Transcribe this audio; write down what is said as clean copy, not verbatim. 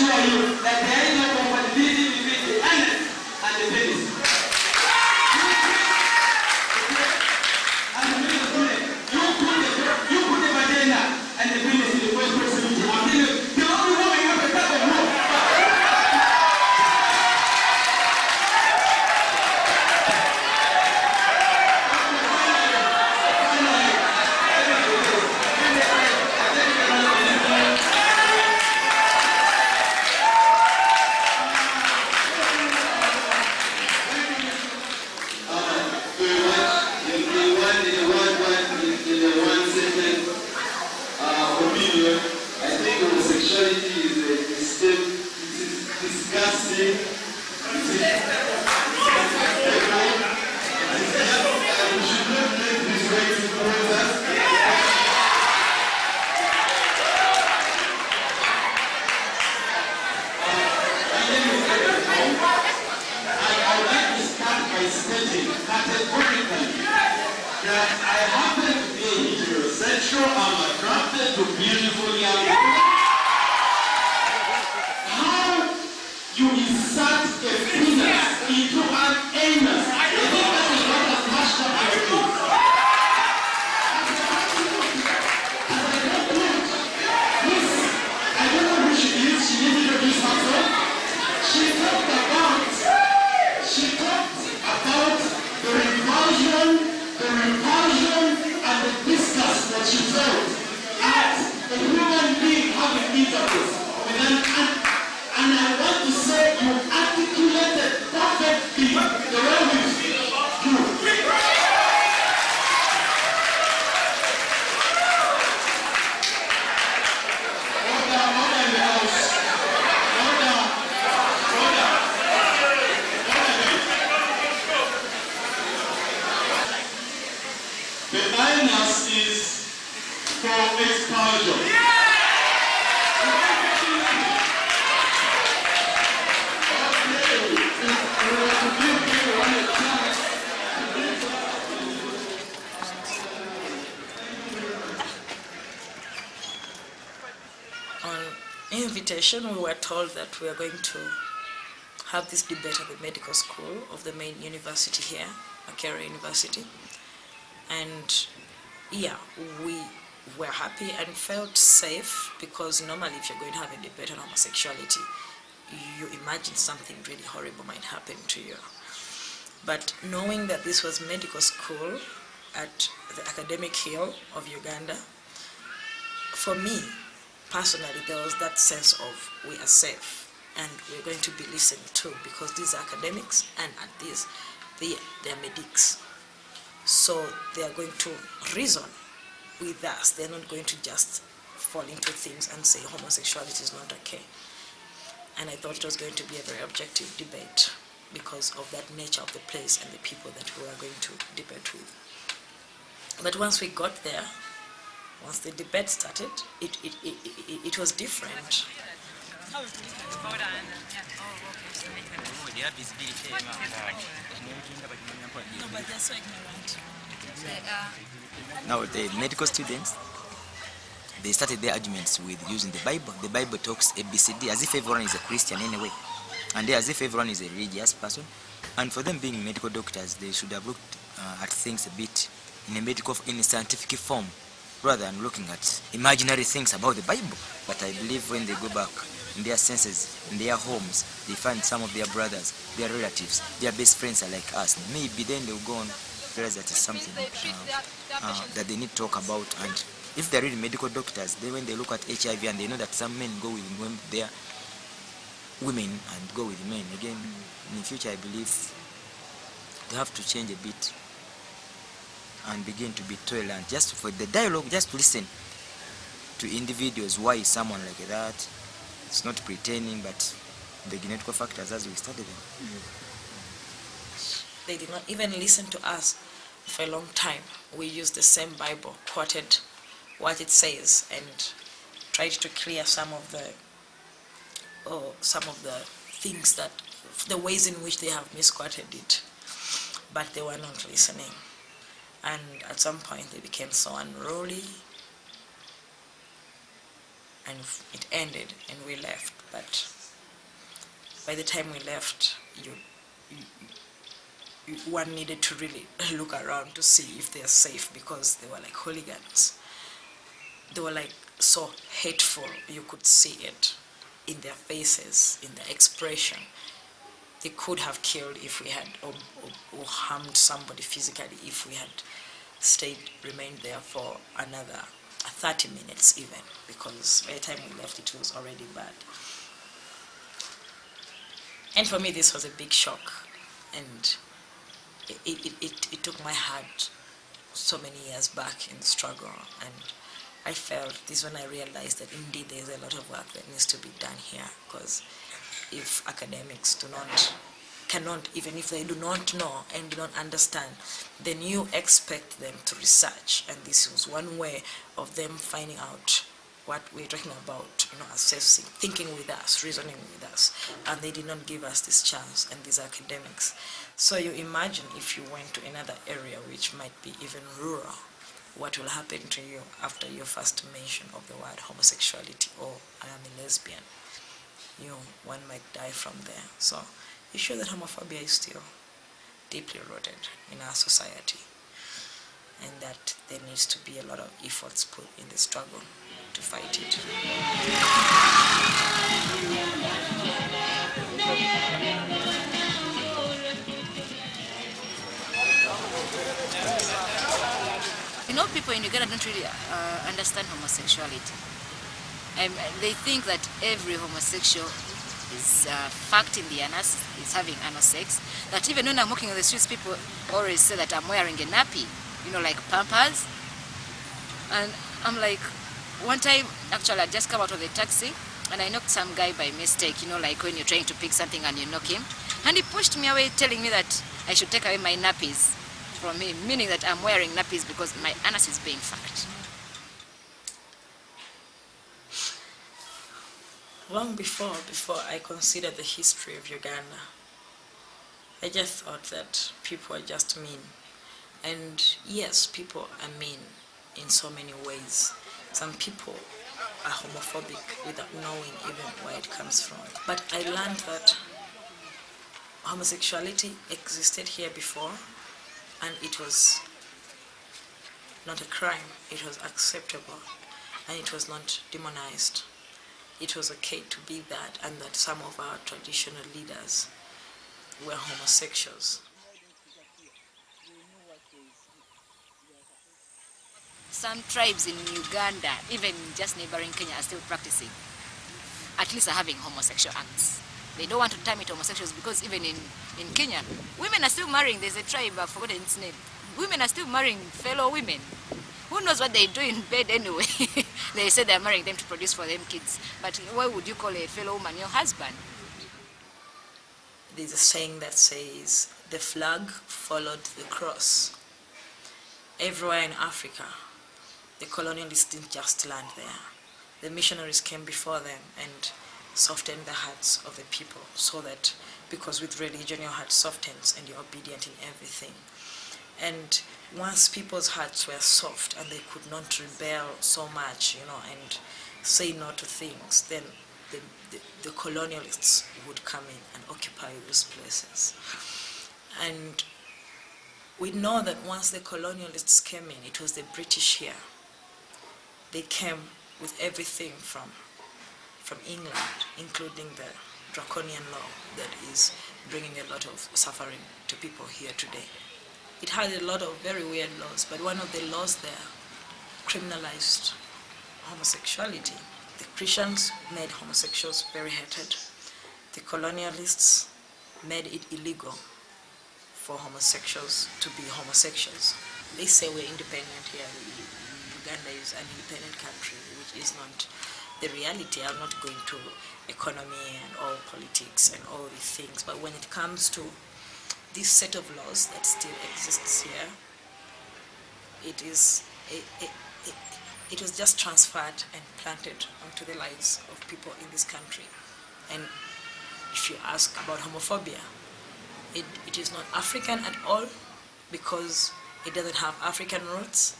assure you that there is no compatibility between the anus and the penis. You put the vagina and the penis in the first proximity. I'm telling you, the only woman you have a cup of milk. I think homosexuality is disgusting. We should not let this way to influence us. I would like to start by stating categorically that I happen to be heterosexual. I'm attracted to beautiful young women. How you insert a penis into an anus? I think that is what has mashed up everything. I don't know who she is. She didn't introduce herself. She talked about the repulsion and the disgust that she felt at a human being having intercourse with an ant. And I want to say you articulated perfectly the way we feel about you. Order in the house. Order. The anus is for expulsion. On invitation, we were told that we are going to have this debate at the medical school of the main university here, Akera University. And yeah, we were happy and felt safe, because normally if you're going to have a debate on homosexuality, you imagine something really horrible might happen to you. But knowing that this was medical school at the Academic Hill of Uganda, for me personally, there was that sense of we are safe and we're going to be listened to, because these are academics, and at this, they are medics. So they are going to reason with us. They're not going to just fall into things and say homosexuality is not okay. And I thought it was going to be a very objective debate because of that nature of the place and the people that we were going to debate with. But once we got there, once the debate started, it was different. No, but they're so ignorant. Now the medical students, they started their arguments with using the Bible. The Bible talks ABCD as if everyone is a Christian anyway, and as if everyone is a religious person. And for them being medical doctors, they should have looked at things a bit in a scientific form, rather than looking at imaginary things about the Bible. But I believe when they go back in their senses, in their homes, they find some of their brothers, their relatives, their best friends are like us. Maybe then they'll go on realize that it's something that they need to talk about. And if they're really medical doctors, then when they look at HIV and they know that some men go with their women and go with men, again, in the future I believe they have to change a bit and begin to be tolerant, just for the dialogue, just to listen to individuals. Why is someone like that? It's not pretending, but the genetical factors as we studied them. They did not even listen to us for a long time. We used the same Bible, quoted what it says, and tried to clear some of the things that, the ways in which they have misquoted it. But they were not listening. And at some point they became so unruly, and it ended and we left. But by the time we left, one needed to really look around to see if they're safe, because they were like hooligans. They were like so hateful. You could see it in their faces, in their expression. They could have killed if we had, or harmed somebody physically if we had remained there for another 30 minutes even, because by the time we left it was already bad. And for me this was a big shock, and it took my heart so many years back in the struggle, and I felt this when I realized that indeed there's a lot of work that needs to be done here, because if academics cannot, even if they do not know and do not understand, then you expect them to research, and this was one way of them finding out what we're talking about, assessing, thinking with us, reasoning with us, and they did not give us this chance, and these academics. So you imagine if you went to another area which might be even rural, what will happen to you after your first mention of the word homosexuality or I am a lesbian. One might die from there. So it shows that homophobia is still deeply rooted in our society, and that there needs to be a lot of efforts put in the struggle to fight it. People in Uganda don't really understand homosexuality. They think that every homosexual is fucked in the anus, is having anal sex. That even when I'm walking on the streets, people always say that I'm wearing a nappy, like Pampers. And I'm like, one time, actually, I just come out of the taxi, and I knocked some guy by mistake, like when you're trying to pick something and you knock him. And he pushed me away, telling me that I should take away my nappies from him, meaning that I'm wearing nappies because my anus is being fucked. Long before I considered the history of Uganda, I just thought that people are just mean. And yes, people are mean in so many ways. Some people are homophobic without knowing even where it comes from. But I learned that homosexuality existed here before, and it was not a crime, it was acceptable, and it was not demonized. It was okay to be that, and that some of our traditional leaders were homosexuals. Some tribes in Uganda, even just neighboring Kenya, are still practicing, at least are having homosexual acts. They don't want to term it homosexuals because even in Kenya, women are still marrying. There's a tribe, I've forgotten its name. Women are still marrying fellow women. Who knows what they do in bed anyway? They say they're marrying them to produce for them kids. But why would you call a fellow woman your husband? There's a saying that says, the flag followed the cross. Everywhere in Africa, the colonialists didn't just land there. The missionaries came before them and softened the hearts of the people, so that, because with religion your heart softens and you're obedient in everything. And once people's hearts were soft and they could not rebel so much, and say no to things, then the colonialists would come in and occupy those places. And we know that once the colonialists came in, it was the British here. They came with everything from England, including the draconian law that is bringing a lot of suffering to people here today. It had a lot of very weird laws, but one of the laws there criminalized homosexuality. The Christians made homosexuals very hated. The colonialists made it illegal for homosexuals to be homosexuals. They say we're independent here. Uganda is an independent country, which is not the reality. I'm not going to economy and all politics and all these things, but when it comes to this set of laws that still exists here, it was just transferred and planted onto the lives of people in this country. And if you ask about homophobia, it is not African at all, because it doesn't have African roots.